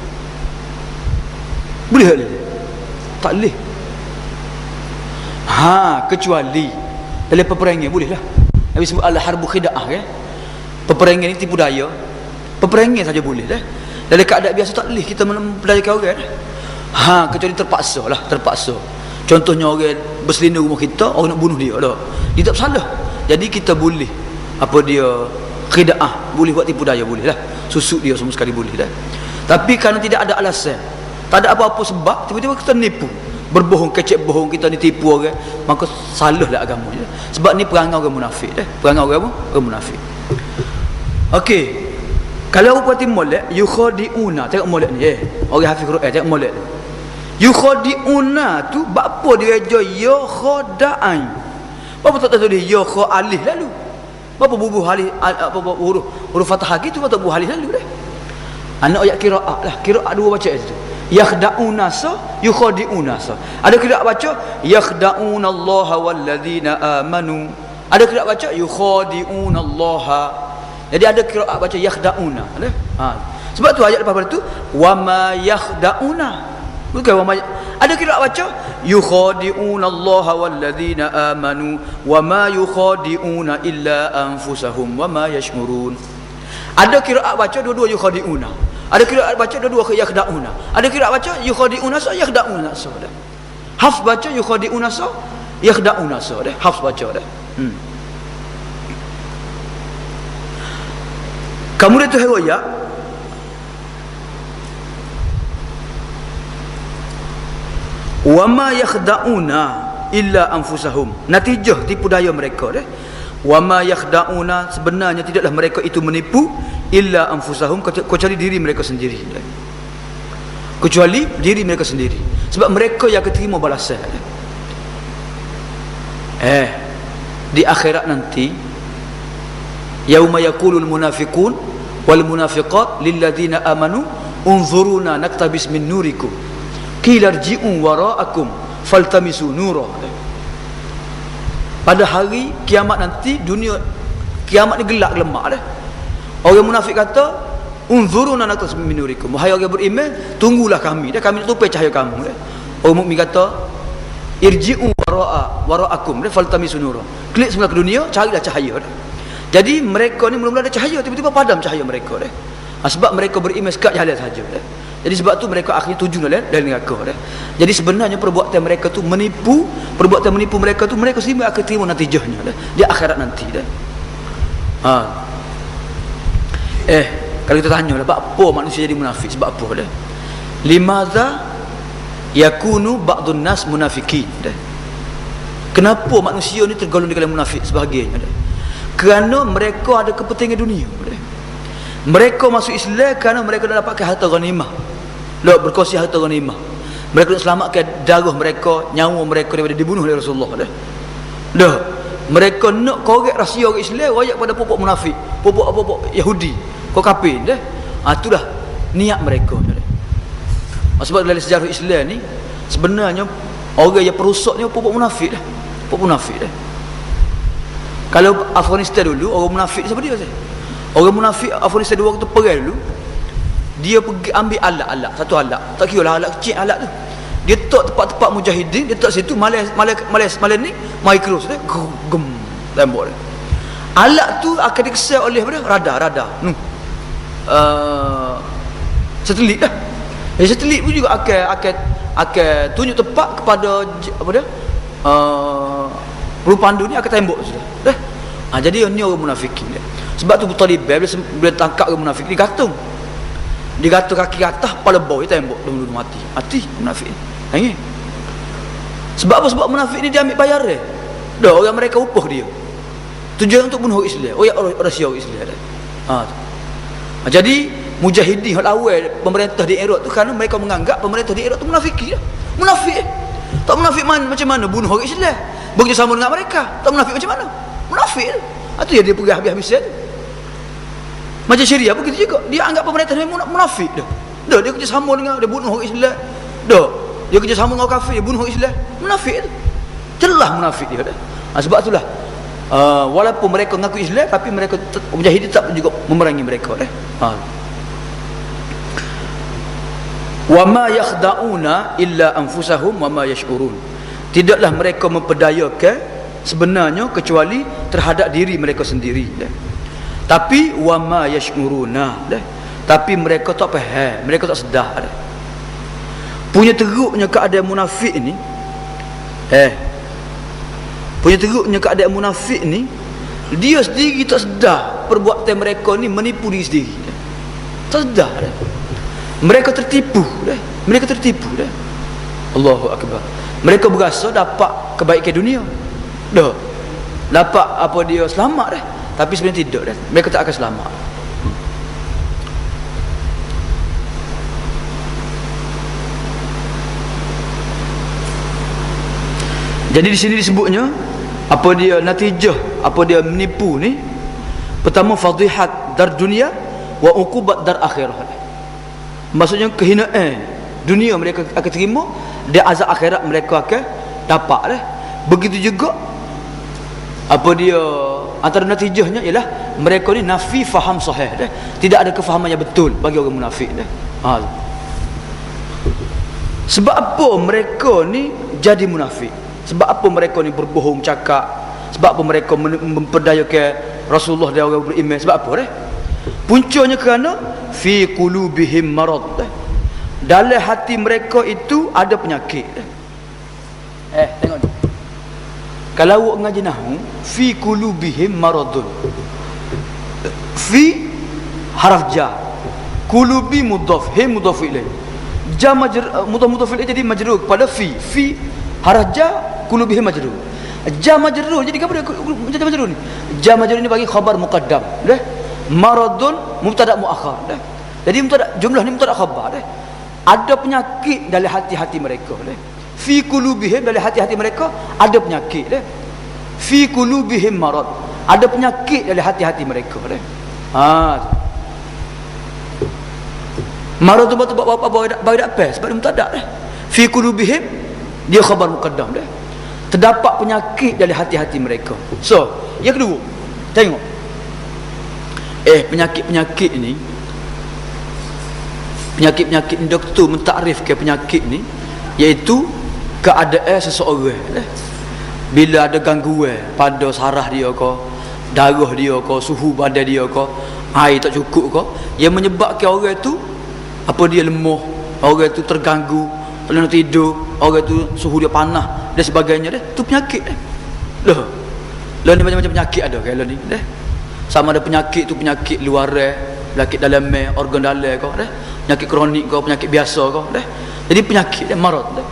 [SPEAKER 1] Boleh tak boleh? Tak boleh. Kecuali dalam peperangan boleh lah. Nabi sebut al-harbu khida'ah kan. Peperangan ni tipu daya. Peperangan saja boleh dah. Dalam keadaan biasa tak boleh kita memperdayakan orang dah. Kecuali terpaksa. Contohnya orang berselindung rumah kita, orang nak bunuh dia dah. Dia tak bersalah. Jadi kita boleh apa dia khida'ah, boleh buat tipu daya boleh lah. Susuk dia semua sekali boleh dah. Tapi kerana tidak ada alasan, tak ada apa-apa sebab, tiba-tiba kita nipu, berbohong, kecek bohong, kita ni tipu orang, maka salahlah agama dia. Sebab ni perangai orang munafik dah. Perangai orang apa? Orang munafik. Okey. Kalau upati molek yukhadi'una, tengok molek ni orang hafiz Quran tengok molek ni. Yukhadi'una tu apa dia eja ya khada'an. Apa tak tahu dia ya kha alif lalu. Apa bubuh alif apa huruf fathah gitu atau bubuh alif lalu dah. Anak ayat qiraat lah, qiraat dua baca itu. Yakhda'una sa yukhadi'una sa. Ada qiraat baca yakhda'una Allah walladzina amanu. Ada qiraat baca yukhadi'una Allah. Jadi ada qiraat baca yakhda'una. Sebab tu ayat lepas tu wa ma yakhda'una. Bukan wa ma, ada qiraat baca yukhadi'una Allah walladzina amanu wa ma yukhadi'una illa anfusahum wa ma yash'urun. Ada qiraat baca dua-dua yukhadi'una. Ada qiraat baca dua-dua yakhda'una. Ada qiraat baca yukhadi'una sa yakhda'una sa. Hafs baca yukhadi'una sa yakhda'una sa. Hafs baca dah. Kemudian tu riwayat wa ma yakhda'una illa anfusahum. Natijah tipu daya mereka dah. Wa ma yakhda'una, sebenarnya tidaklah mereka itu menipu illa anfusahum, kecuali diri mereka sendiri. Kecuali diri mereka sendiri. Sebab mereka yang keterima balasan. Di akhirat nanti yauma yaqulul munafiqun wal munafiqat lil ladzina amanu unzuruna naktabis min nurikum qila irji'u wara'akum faltamisu nura. Pada hari kiamat nanti, dunia kiamat ni gelap gelemak dah. Orang munafik kata unzuruna naktabis min nurikum, wahai orang beriman tunggulah kami dah, kami nak tupai cahaya kamu dah. Orang mukmin kata irji'u wara'akum faltamisu nura, klik semula ke dunia carilah cahaya dah. Jadi mereka ni mula-mula ada cahaya, tiba-tiba padam cahaya mereka dah. Sebab mereka beriman sekat jalan sahaja dah. Jadi sebab tu mereka akhirnya tuju dalam neraka dah. Jadi sebenarnya perbuatan mereka tu menipu, perbuatan menipu mereka tu mereka sendiri akan terima natijahnya dah di akhirat nanti dah. Kalau kita tanya lah, sebab apa manusia jadi munafik? Sebab apa dah? Limadza yakunu ba'dun nas munafikin dah. Kenapa manusia ni tergolong di kalangan munafik sebahagiannya dah? Kerana mereka ada kepentingan dunia. Mereka masuk Islam kerana mereka dah dapatkan harta ghanimah. Lalu berkongsi harta ghanimah. Mereka nak selamatkan darah mereka, nyawa mereka daripada dibunuh oleh Rasulullah dah. Mereka nak korek rahsia orang Islam royak pada pokok munafik, pokok Yahudi, kau kafir dah. Itulah niat mereka dah. Sebab dalam sejarah Islam ni sebenarnya orang yang perusaknya pokok munafik dah. Pokok munafik dah. Kalau Afghanistan dulu, orang munafik siapa dia? Orang munafik Afghanistan dulu waktu perang dulu, dia pergi ambil alat-alat, satu alat, tak kira lah alat kecil alat tu. Dia tak tempat-tempat mujahidin, dia tak situ malas ni mikro tu gem tembok dia. Alat tu akan dikesan oleh radar satelit dah. Satelit pun juga akan tunjuk tepat kepada apa dia? Peluru pandu ni akan tembok sudah. Jadi ni orang munafikin dia. Sebab tu Taliban bila tangkap orang munafik dia gantung kaki atas, kepala bawah dia tembok, dulu mati munafik ni. Sebab apa? Sebab munafik ni dia ambil bayar dia. Orang mereka upah dia. Tujuan untuk bunuh Islam. Orang Islam dah. Jadi mujahidin hal awal pemerintah di Iraq tu kerana mereka menganggap pemerintah di Iraq tu munafik dah. Munafik. Tak munafik macam mana bunuh orang Islam? Bekerjasama dengan mereka. Tak munafik macam mana? Munafik. Itu yang dia pergi habis-habisan. Macam Syria pun gitu juga. Dia anggap pemerintah ni munafik dah. Dia kerjasama dengan, dia bunuh orang Islam. Dia kerjasama dengan orang kafir, dia bunuh orang Islam. Munafik tu. Jelas munafik dia dah. Sebab itulah walaupun mereka mengaku Islam, tapi mereka mujahidin tak juga memerangi mereka dah. Wa ma yakhda'una illa anfusahum wa ma yash'urun. Tidaklah mereka memperdayakan sebenarnya kecuali terhadap diri mereka sendiri dah. Tapi wa ma yash'uruna dah. Tapi mereka tak faham, mereka tak sedar dah. Punya teruknya keadaan munafik ni punya teruknya keadaan munafik ni, dia sendiri tak sedar perbuatan mereka ni menipu diri sendiri dah. Tak sedar dah. Mereka tertipu dah. Allahu akbar. Mereka berasa dapat kebaikan dunia dapat apa dia selamat dah, tapi sebenarnya tidak dah. Mereka tak akan selamat. Jadi di sini disebutnya apa dia natijah, apa dia menipu ni. Pertama fadihat dar dunia wa uqubat dar akhirah. Maksudnya kehinaan dunia mereka akan terima, dan azab akhirat mereka akan dapat dah. Begitu juga apa dia antara natijahnya ialah mereka ni nafi faham sahih dah. Tidak ada kefahaman yang betul bagi orang munafik dah. Sebab apa mereka ni jadi munafik? Sebab apa mereka ni berbohong cakap? Sebab apa mereka memperdayakan Rasulullah dan orang beriman? Sebab apa dah? Puncanya kerana fi qulubihim marad dah. Dalam hati mereka itu ada penyakit dah. Tengok ni. Kalau awak mengaji nahwu, fi qulubihim maradun. Fi haraf ja. Qulubi mudhaf, him mudhaf ilaih. Ja mudhaf ilaih jadi majrur kepada fi. Fi haraf ja, qulubihim majrur. Ja majrur jadi apa dia majrur ni? Ja majrur ni bagi khabar muqaddam, dah. Maradun mubtada muakhar, dah. Jadi mubtada jumlah ni mubtada khabar, dah. Ada penyakit dalam hati-hati mereka, dah. Fi qulubihim, dalam hati-hati mereka ada penyakit dah. Fi qulubihim marad, ada penyakit dalam hati-hati mereka dah. Marad tu bagi dak pas sebab dia mutadak dah. Fi qulubihim dia khabar muqaddam dah. Terdapat penyakit dalam hati-hati mereka. So, yang kedua, tengok. Penyakit-penyakit ni, penyakit-penyakit ni doktor mentakrifkan penyakit ni iaitu keadaan seseorang bila ada gangguan pada saraf dia ke, darah dia ke, suhu badan dia ke, air tak cukup ke, yang menyebabkan orang tu apa dia lemah, orang tu terganggu, tak boleh tidur, orang tu suhu dia panas dan sebagainya dah. Tu penyakit dah. Lah ni macam-macam penyakit ada kan ni dah. Sama ada penyakit tu penyakit luaran, penyakit dalam organ dalam ke dah, penyakit kronik ke, penyakit biasa ke dah. Jadi penyakit dah, marad dah.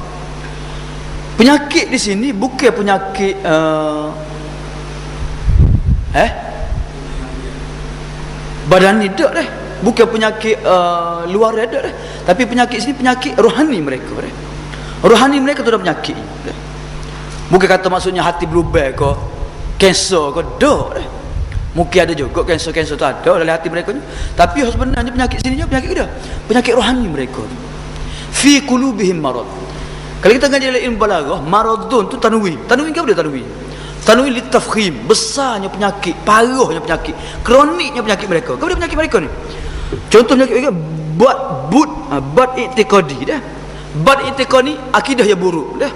[SPEAKER 1] Penyakit di sini bukan penyakit badan ni tak dah. Bukan penyakit luar dah dah. Tapi penyakit sini penyakit rohani mereka dah. Rohani mereka tu ada penyakit dah. Bukan kata maksudnya hati berubah ke, kanser ke, dah dah. Mungkin ada juga kanser-kanser tu ada dalam hati mereka ni. Tapi sebenarnya penyakit sini penyakit dia, penyakit rohani mereka tu. Fi qulubihim marad. Kalau kita ngaji dalam ilmu balaghah, maradun tu tanwin. Tanwin ke apa dia tanwin? Tanwin litafkhim, besarnya penyakit, parahnya penyakit, kroniknya penyakit mereka. Apa dia penyakit mereka ni? Contoh penyakit mereka bad i'tiqadi dah. Bad i'tiqadi akidah yang buruk dah.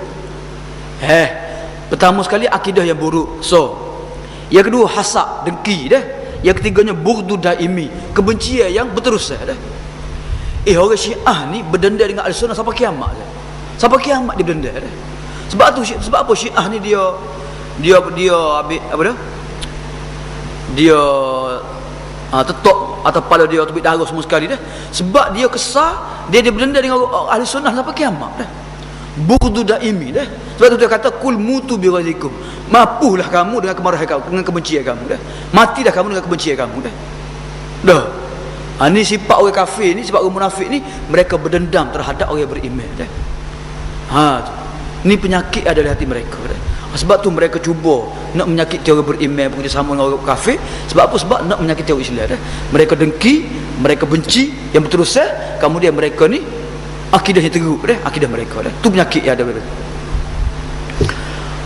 [SPEAKER 1] Pertama sekali akidah yang buruk. So, yang kedua hasad, dengki dah. Yang ketiganya bughdu daimi, kebencian yang berterusan dah. Orang Syiah ni berdendam dengan Ahli Sunnah sampai kiamat dah. Sampai kiamat dia berdendam dah. Sebab apa Syiah ni dia ambil apa dah? Dia tetok atau kepala dia tubik darah semua sekali dah. Sebab dia kesal, dia berdendam dengan Ahli Sunnah sampai kiamat dah. Bughdu daimi dah. Sebab tu dia kata kul mutu bi ghaizikum. Mapuhlah kamu dengan kemarahan kamu, dengan kebencian kamu dah. Matilah kamu dengan kebencian kamu dah. Dah. Ni sifat orang kafir ni, sifat orang munafik ni, mereka berdendam terhadap orang yang beriman dah. Ni penyakit ada di hati mereka dah. Sebab tu mereka cuba nak menyakiti orang beriman bekerjasama dengan orang kafir. Sebab apa? Sebab nak menyakiti orang Islam dah. Mereka dengki, mereka benci yang berterusan, kemudian mereka ni akidahnya teruk dah, akidah mereka dah. Tu penyakit yang ada pada.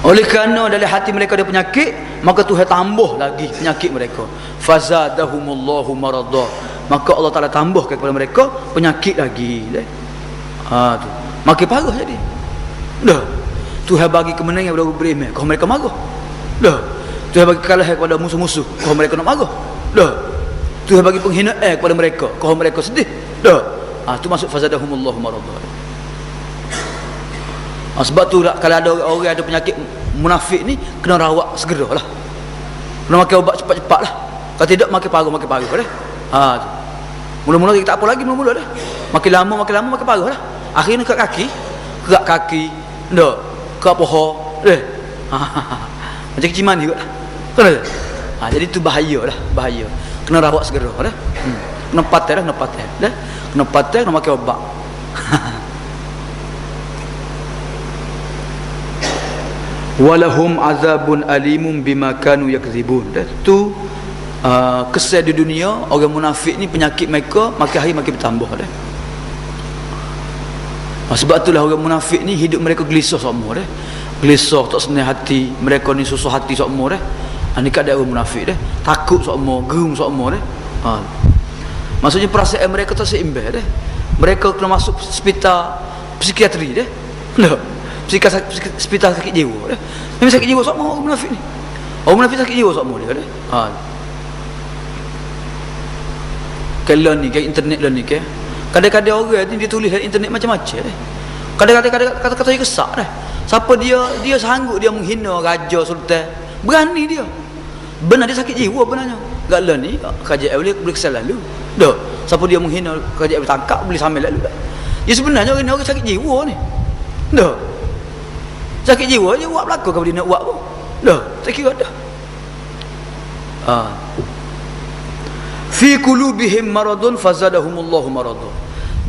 [SPEAKER 1] Oleh kerana dalam hati mereka ada penyakit, maka Tuhan tambah lagi penyakit mereka. Fazadahumullahu marada. Maka Allah Taala tambahkan kepada mereka penyakit lagi dah. Tu. Makin parah jadi. Dah. Tuhan bagi kemenangan kepada orang beriman, kau mereka marah. Dah. Tuhan bagi kekalahan kepada musuh-musuh, kau mereka nak marah. Dah. Tuhan bagi penghinaan kepada mereka, kau mereka sedih. Dah. Tu masuk fazadahumullahu marada. Sebab tu kalau ada orang ada penyakit munafik ni, kena rawat segeralah. Kena makan ubat cepat-cepat lah. Kalau tidak makin parah dah. Mula-mula kita tak apa lagi, mula-mula dah. Makin lama makin parah lah. Akhirnya kerak kaki, dah, kerak pohon, dah. Macam keciman juga lah. Betul tak? Jadi tu bahaya. Kena rawat segera dah. Kena patai dah. Kena patai, kena makan ubat. walahum azabun alimun bima kanu yakzibun. Tu kesan di dunia orang munafik ni, penyakit mereka makin hari makin bertambah dah. Sebab itulah orang munafik ni hidup mereka gelisah semua dah. Gelisah, tak senang hati, mereka ni susah hati semua dah. Ni keadaan orang munafik dah. Takut semua, gerung semua dah. Maksudnya perasaan mereka tak seimbang dah. Mereka kena masuk hospital psikiatri dah. Nah, hospital sakit jiwa dah. Memang sakit jiwa semua orang munafik ni. Orang munafik sakit jiwa semua dia dah. Kalau ni ke internet lah ni ke. Kadang-kadang orang ni dia tulis dalam internet macam-macam dah. Kadang-kadang kata-kata dia kesak dah. Siapa dia sanggup dia menghina raja sultan. Berani dia. Benar dia sakit jiwa benarnya. Gaklah ni kerajaan boleh kesal lalu. Dah. Siapa dia menghina kerajaan boleh tangkap, boleh sambil lalu dah. Dia sebenarnya orang sakit jiwa ni. Dah. Sakit jiwa je buat belaka kalau dia nak buat pun. Dah, tak kira dah. Fi qulubihim maradun fazadahumullahu maradun.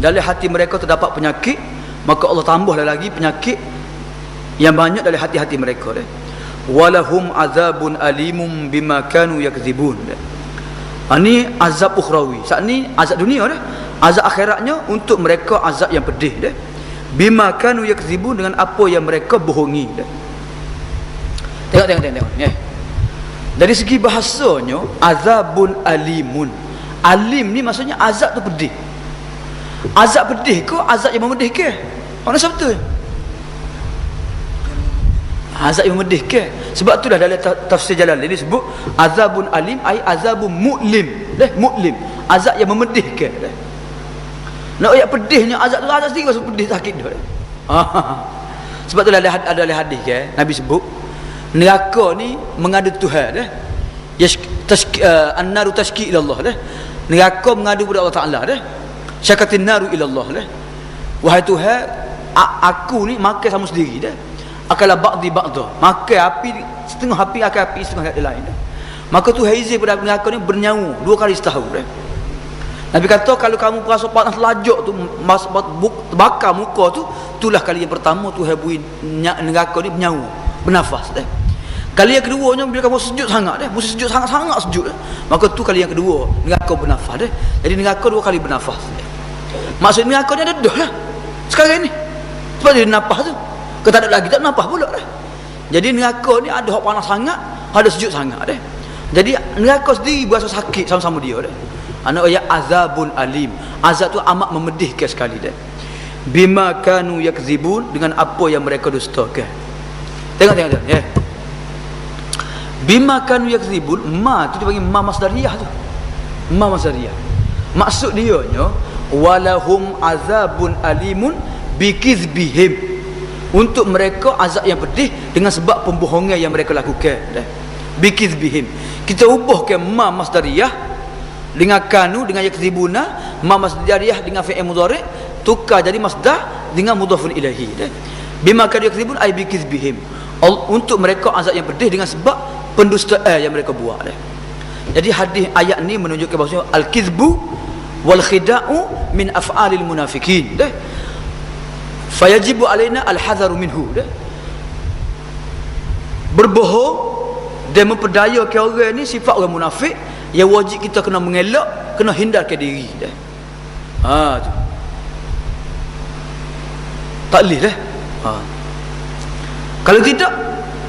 [SPEAKER 1] Dalam hati mereka terdapat penyakit, maka Allah tambahlah lagi penyakit yang banyak dalam hati-hati mereka dah. Walahum azabun alimum bima kanu yakzibun. Ini azab ukhrawi. Saat ni azab dunia dah. Azab akhiratnya untuk mereka azab yang pedih dah. Bima kanu yakzibun, dengan apa yang mereka bohongi dah. Tengok. Dari segi bahasanya azabun alimun. Alim ni maksudnya azab tu pedih. Azab pedih ke azab yang memedihkan? Mana sabtu? Azab yang memedihkan. Sebab itulah dalam tafsir Jalalain ini sebut azabun alim ai azabun mu'lim. Mu'lim, azab yang memedihkan. Nak ayat pedihnya azab tu azab sendiri rasa pedih sakit dah. Sebab itulah ada hadis ke Nabi sebut neraka ni mengadu Tuhan dah. An-naru tashki ila Allah dah. Neraka mengadu kepada Allah Taala dah. Syakatin naru ila Allah dah. Wahai Tuhan, aku ni makan sama sendiri dah. Akalah ba'di ba'da. Makan api setengah api, akan api setengah yang lain dah. Maka Tuhan izin pada neraka ni bernyawa 2 kali setahun dah. Nabi kata kalau kamu rasa panas lajak tu, bakar muka tu, itulah kali yang pertama Tuhan beri neraka ni bernyawa, bernafas dah. Kali yang keduanya bila kamu sejuk sangat dah, mesti sejuk sangat-sangat sejuk dah. Maka tu kali yang kedua neraka bernafas dah. Jadi neraka 2 kali bernafas dah. Maksud neraka ni ada dah lah sekarang ni. Sebab dia nafas tu. Kalau tak ada lagi tak nafas pula dah. Jadi neraka ni ada hak panas sangat, ada sejuk sangat dah. Jadi neraka sendiri berasa sakit sama-sama dia dah. Anak ayat azabun alim. Azab tu amat memedihkan sekali dah. Bima kanu yakzibun, dengan apa yang mereka dustakan. Tengok ya. Bima kanu yakzibun, ma tu dipanggil ma masdariyah tu. Ma masdariyah. Maksud dia nya walahum azabun alimun bikizbihim. Untuk mereka azab yang pedih dengan sebab pembohongan yang mereka lakukan dah. Bikizbihim. Kita ubahkan ma masdariyah dengan kanu dengan yakzibuna, ma masdariyah dengan fi'il mudhari', tukar jadi masdar dengan mudhafun ilahi dah. Bima kanu yakzibun ay bikizbihim. Untuk mereka azab yang pedih dengan sebab pendustaan yang mereka buat dah. Jadi hadis ayat ni menunjukkan bahawa al-kizbu wal khida'u min af'alil munafikin dah. Fayajibu alaina al-hadharu minhu dah. Berbohong dan memperdayakan orang ni sifat orang munafik yang wajib kita kena mengelak, kena hindarkan diri dah. Tu. Tak boleh dah. Kalau tidak,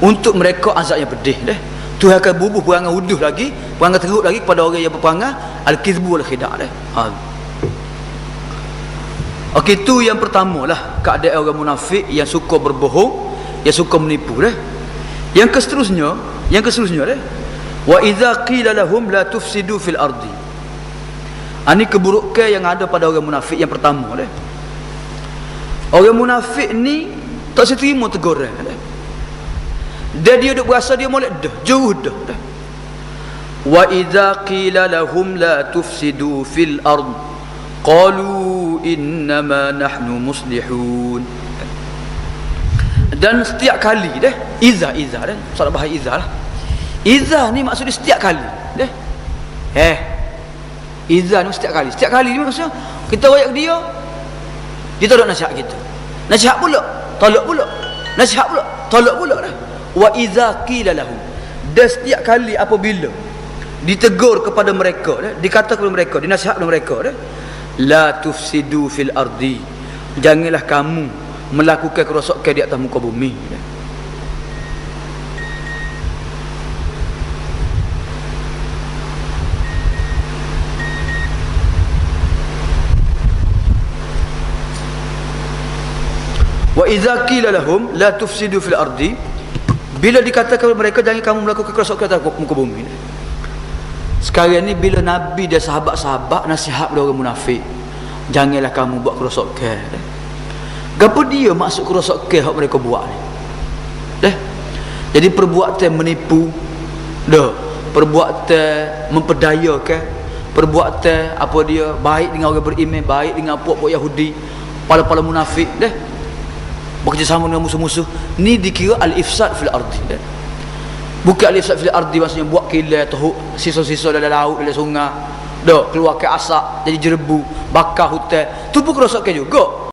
[SPEAKER 1] untuk mereka azab yang pedih dah. Tuhan akan bubuh perangai uduh lagi, perangai teruk lagi kepada orang yang berperangai al-kizbu wal khida' dah. Okey, itu yang pertama lah keadaan orang munafik yang suka berbohong, yang suka menipu dah. Yang keseterusnya dah. Wa idza qila lahum la tufsidu fil ardi. Ini keburukan yang ada pada orang munafik yang pertama dah. Orang munafik ni tak seterima teguran dah. Dia duk berasa dia molek dah, jauh dah. Wa idza qila lahum la tufsidu fil ardi qalu innama nahnu muslihun. Dan setiap kali dah iza dah, salah bahasa iza lah. Iza ni maksudnya setiap kali dah. Iza ni setiap kali ni maksudnya kita royak dia tak ada nasihat kita. Nasihat pula, tolak pula. Nasihat pula, tolak pula dah. Wa idza qila lahum, dan setiap kali apabila ditegur kepada mereka, dikata kepada mereka, dinasihat kepada mereka, la tufsidu fil ardi, janganlah kamu melakukan kerosakan di atas muka bumi. Wa idza qila lahum la tufsidu fil ardi, bila dikatakan kepada mereka jangan kamu melakukan kerosakan di atas muka bumi. Sekarang ni bila Nabi dan sahabat-sahabat nasihat kepada orang munafik, janganlah kamu buat kerosakan. Gapo dia maksud kerosakan hak mereka buat ni? Jadi perbuatan menipu, perbuatan memperdayakan, perbuatan apa dia baik dengan orang beriman, baik dengan puak-puak Yahudi, pala-pala munafik, bekerjasama dengan musuh-musuh, ni dikira al-ifsad fil ardi. Bukan al-ifsad fil ardi maksudnya buat kilat, sisa-sisa dalam laut, dalam sungai, keluarkan asap jadi jerebu, bakar hutan, tu pun kerosakan juga.